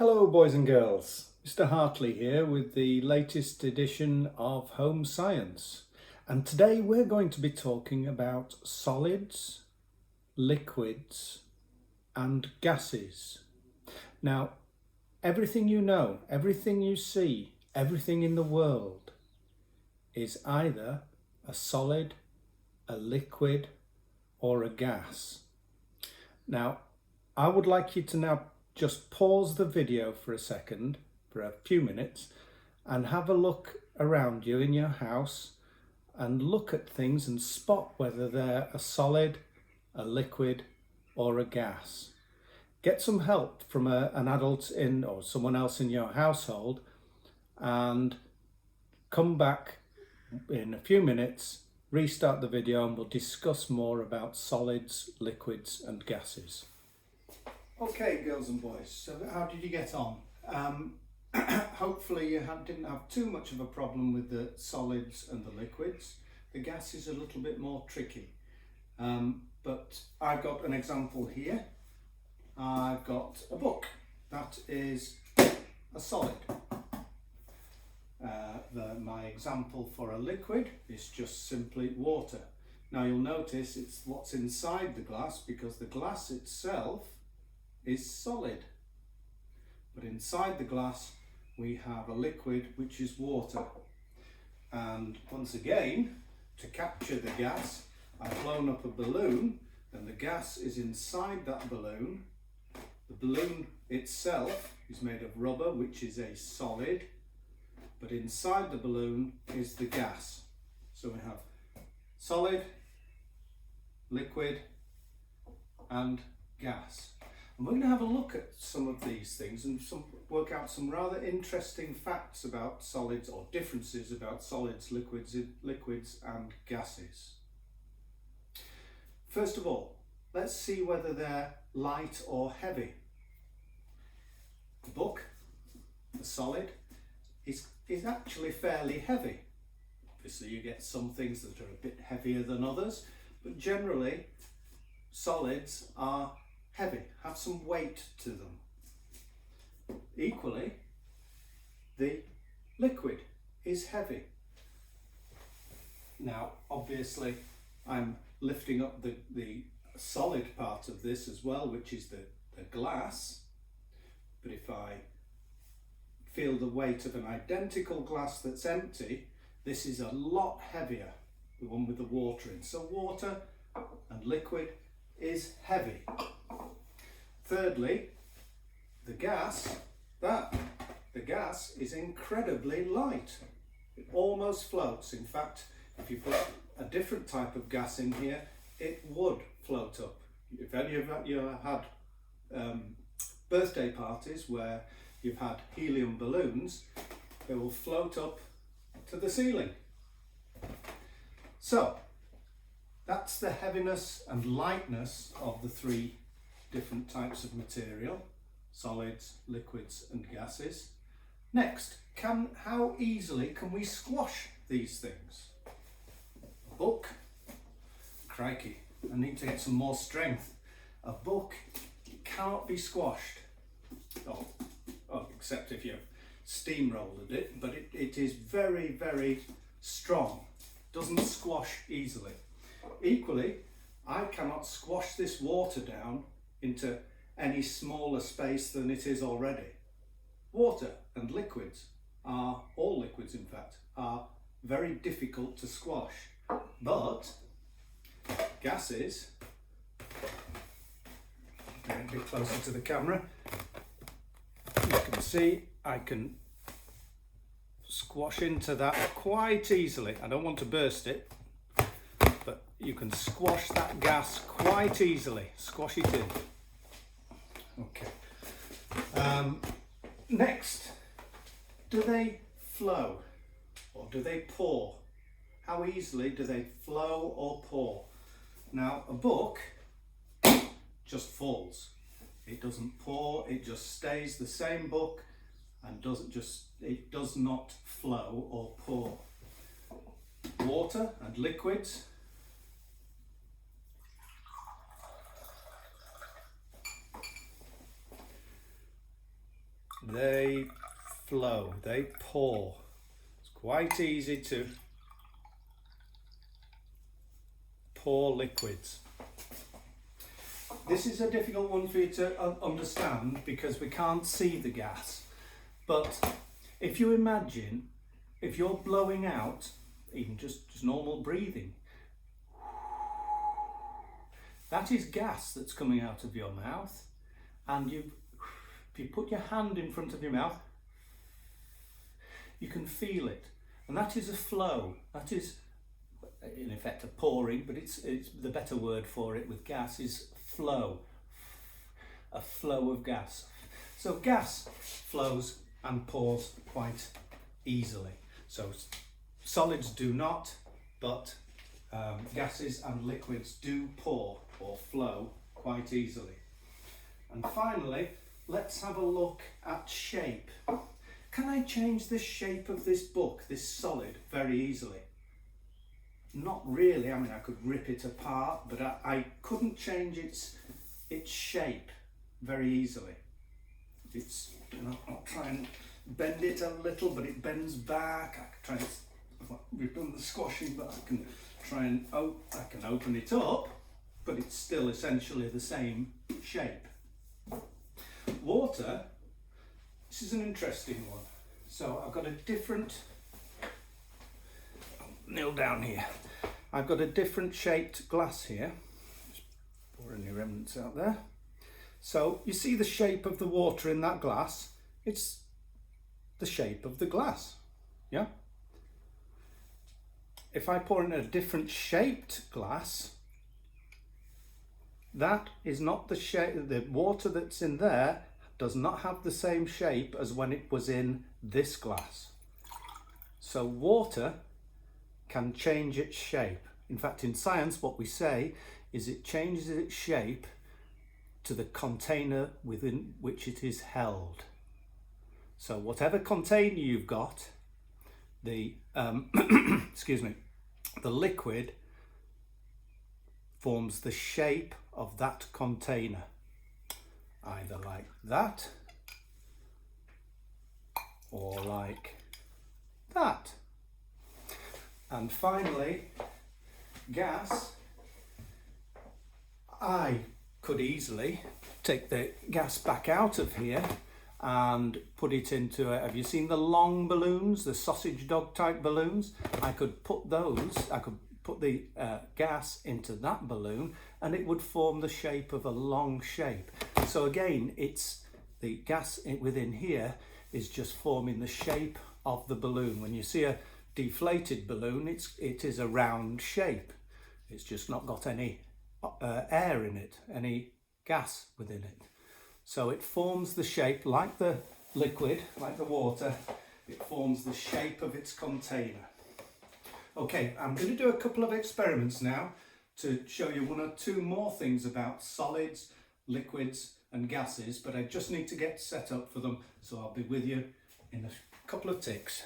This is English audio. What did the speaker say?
Hello boys and girls, Mr. Hartley here with the latest edition of Home Science, and today we're going to be talking about solids, liquids and gases. Now everything you know, everything you see, everything in the world is either a solid, a liquid or a gas. Now I would like you to now just pause the video for a second, for a few minutes, and have a look around you in your house and look at things and spot whether they're a solid, a liquid or a gas. Get some help from an adult in or someone else in your household and come back in a few minutes, restart the video, and we'll discuss more about solids, liquids and gases. Okay, girls and boys, so how did you get on? Hopefully you didn't have too much of a problem with the solids and the liquids. The gas is a little bit more tricky, but I've got an example here. I've got a book that is a solid. My example for a liquid is just simply water. Now you'll notice it's what's inside the glass, because the glass itself is solid, but inside the glass we have a liquid which is water. And once again, to capture the gas, I've blown up a balloon and the gas is inside that balloon. The balloon itself is made of rubber, which is a solid, but inside the balloon is the gas. So we have solid, liquid and gas. And we're going to have a look at some of these things and work out some rather interesting facts about solids, or differences about solids, liquids and gases. First of all, let's see whether they're light or heavy. The book, the solid, is actually fairly heavy. Obviously you get some things that are a bit heavier than others, but generally solids are heavy, have some weight to them. Equally, the liquid is heavy. Now obviously I'm lifting up the solid part of this as well, which is the glass, but if I feel the weight of an identical glass that's empty, this is a lot heavier, the one with the water in. So water and liquid is heavy. Thirdly, the gas is incredibly light. It almost floats. In fact, if you put a different type of gas in here, it would float up. If any of you have had birthday parties where you've had helium balloons, they will float up to the ceiling. So that's the heaviness and lightness of the three different types of material: solids, liquids and gases. Next, how easily can we squash these things? A book, crikey, I need to get some more strength. A book cannot be squashed. Oh, except if you steamrolled it, but it is very, very strong. Doesn't squash easily. Equally, I cannot squash this water down into any smaller space than it is already. Water and liquids all liquids in fact, are very difficult to squash. But gases, getting a bit closer to the camera, you can see I can squash into that quite easily. I don't want to burst it, but you can squash that gas quite easily. Squash it in. Okay. Next, do they flow or do they pour? How easily do they flow or pour? Now, a book just falls. It doesn't pour, it just stays the same book and it does not flow or pour. Water and liquids, they flow, they pour. It's quite easy to pour liquids. This is a difficult one for you to understand because we can't see the gas. But if you imagine, if you're blowing out, even just normal breathing, that is gas that's coming out of your mouth, and if you put your hand in front of your mouth, you can feel it, and that is a flow. That is in effect a pouring, but it's the better word for it with gas is flow, a flow of gas. So gas flows and pours quite easily. So solids do not, but gases and liquids do pour or flow quite easily. And finally, let's have a look at shape. Can I change the shape of this book, this solid, very easily? Not really. I mean, I could rip it apart, but I couldn't change its shape very easily. I'll try and bend it a little, but it bends back. I can try and, we've done the squashing, but I can try and I can open it up, but it's still essentially the same shape. Water, this is an interesting one. So I've got a different, kneel down here. I've got a different shaped glass here. Just pour any remnants out there. So you see the shape of the water in that glass? It's the shape of the glass, yeah? If I pour in a different shaped glass, that is not the shape. The water that's in there does not have the same shape as when it was in this glass. So water can change its shape. In fact, in science, what we say is it changes its shape to the container within which it is held. So whatever container you've got, the excuse me, the liquid forms the shape of that container, either like that or like that. And finally, gas. I could easily take the gas back out of here and put it into have you seen the long balloons, the sausage dog type balloons? I could put the gas into that balloon and it would form the shape of a long shape. So again, it's the gas within here is just forming the shape of the balloon. When you see a deflated balloon, it is a round shape. It's just not got any air in it, any gas within it. So it forms the shape like the liquid, like the water, it forms the shape of its container. Okay, I'm going to do a couple of experiments now to show you one or two more things about solids, liquids and gases, but I just need to get set up for them, so I'll be with you in a couple of ticks.